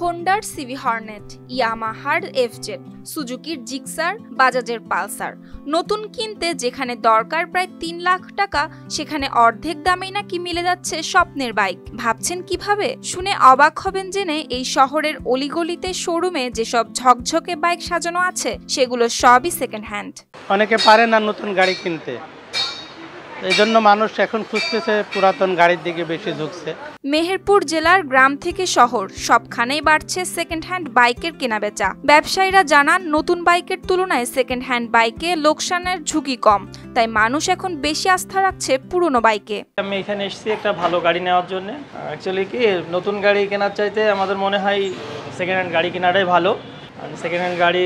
হোন্ডার CB Hornet, ইয়ামাহার FZ, সুজুকির Gixxer, বাজাজের পালসার। নতুন কিনতে যেখানে দরকার প্রায় ৩ লাখ টাকা, সেখানে অর্ধেক দামেই নাকি মিলে যাচ্ছে স্বপ্নের বাইক। ভাবছেন কিভাবে? শুনে অবাক হবেন জেনে এই শহরের অলিগলিতে শোরুমে যেসব ঝকঝকে বাইক সাজানো আছে সেগুলো সবই সেকেন্ড হ্যান্ড। অনেকে পারে না নতুন গাড়ি কিনতে, এই জন্য মানুষ এখন খুঁজতেছে পুরাতন গাড়ির দিকে বেশি ঝুঁকছে। মেহেরপুর জেলার গ্রাম থেকে শহর সবখানেই বাড়ছে সেকেন্ড হ্যান্ড বাইকের কেনাবেচা। ব্যবসায়ীরা জানান, নতুন বাইকের তুলনায় সেকেন্ড হ্যান্ড বাইকে লোকসানের ঝুঁকি কম, তাই মানুষ এখন বেশি আস্থা রাখছে পুরনো বাইকে। আমি এখানে এসেছি একটা ভালো গাড়ি নেওয়ার জন্য। অ্যাকচুয়ালি কি, নতুন গাড়ি কেনার চাইতে আমাদের মনে হয় সেকেন্ড হ্যান্ড গাড়ি কেনাটাই ভালো। সেকেন্ড হ্যান্ড গাড়ি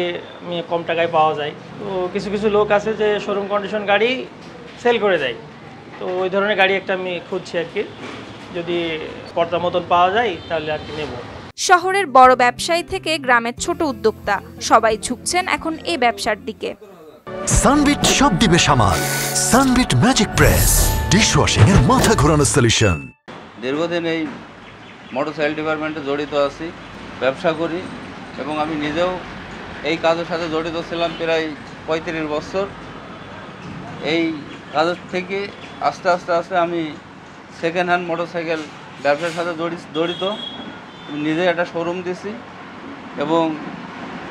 কম টাকায় পাওয়া যায়। তো কিছু কিছু লোক আছে যে শোরুম কন্ডিশন গাড়ি সেল করে দেয়, তো ওই ধরনের গাড়ি একটা আমি খুঁজছি আর কি। যদি পর্দা মতন পাওয়া যায় তাহলে আর কি নেব। শহরের বড় ব্যবসায়ী থেকে গ্রামের ছোট উদ্যোক্তা সবাই ঝুঁকছেন এখন এই ব্যবসার দিকে। সানবিট সব দিবে সামাল। সানবিট ম্যাজিক প্রেস ডিশওয়াশিং এর মাথা ঘোরানো সলিউশন। দীর্ঘদিন এই মোটরসাইকেল ডিপার্টমেন্টে জড়িত আছি, ব্যবসা করি এবং আমি নিজেও এই কাজের সাথে জড়িত ছিলাম প্রায় 35 বছর। এই কাজের থেকে আস্তে আস্তে আমি সেকেন্ড হ্যান্ড মোটরসাইকেল ব্যবসার সাথে জড়িত। নিজে একটা শোরুম দিছি এবং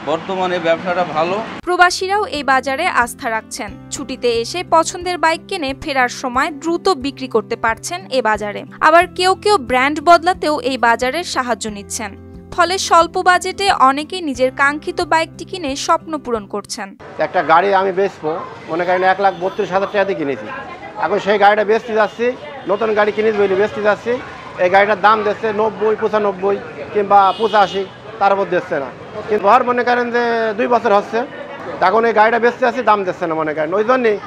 বর্তমানে ব্যবসাটা ভালো। প্রবাসীরাও এই বাজারে আস্থা রাখছেন। ছুটিতে এসে পছন্দের বাইক কিনে ফেরার সময় দ্রুত বিক্রি করতে পারছেন এ বাজারে। আবার কেউ কেউ ব্র্যান্ড বদলাতেও এই বাজারের সাহায্য নিচ্ছেন। ফলে স্বল্প বাজেটে অনেকেই নিজের কাঙ্ক্ষিত বাইকটি কিনে স্বপ্ন পূরণ করছেন। একটা গাড়ি আমি বেচবো, মনে করেন 1,32,000 টাকা দিয়ে কিনেছি। এখন সেই গাড়িটা বেচতে যাচ্ছি, নতুন গাড়ি কিনেছি বলে বেচতে যাচ্ছি। এই গাড়িটার দাম দিচ্ছে 90, 95 কিংবা 85, তার উপর দিচ্ছে না। কিন্তু আর মনে করেন যে 2 বছর হচ্ছে, এখন এই গাড়িটা বেচতে যাচ্ছি, দাম দিচ্ছে না। মনে করেন ওই জন্যই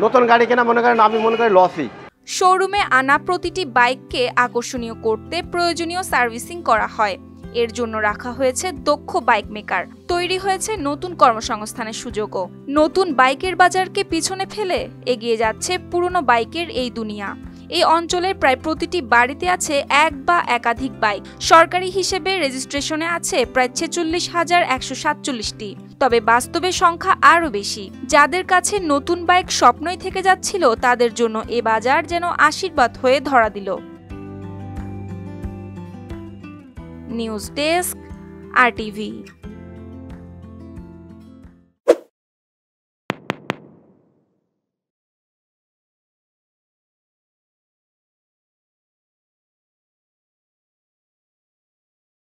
নতুন গাড়ি কেনা মনে করেন আমি মনে করি লসই। শোরুমে আনা প্রতিটি বাইককে আকর্ষণীয় করতে প্রয়োজনীয় সার্ভিসিং করা হয়। এর জন্য রাখা হয়েছে দক্ষ বাইক মেকার। তৈরি হয়েছে নতুন কর্মসংস্থানের সুযোগও। নতুন বাইকের বাজারকে পিছনে ফেলে এগিয়ে যাচ্ছে পুরনো বাইকের এই দুনিয়া। এই অঞ্চলের প্রায় প্রতিটি বাড়িতে আছে এক বা একাধিক বাইক। সরকারি হিসেবে রেজিস্ট্রেশনে আছে প্রায় 46,147টি। তবে বাস্তবে সংখ্যা আরও বেশি। যাদের কাছে নতুন বাইক স্বপ্নই থেকে যাচ্ছিল, তাদের জন্য এ বাজার যেন আশীর্বাদ হয়ে ধরা দিল। News desk, RTV।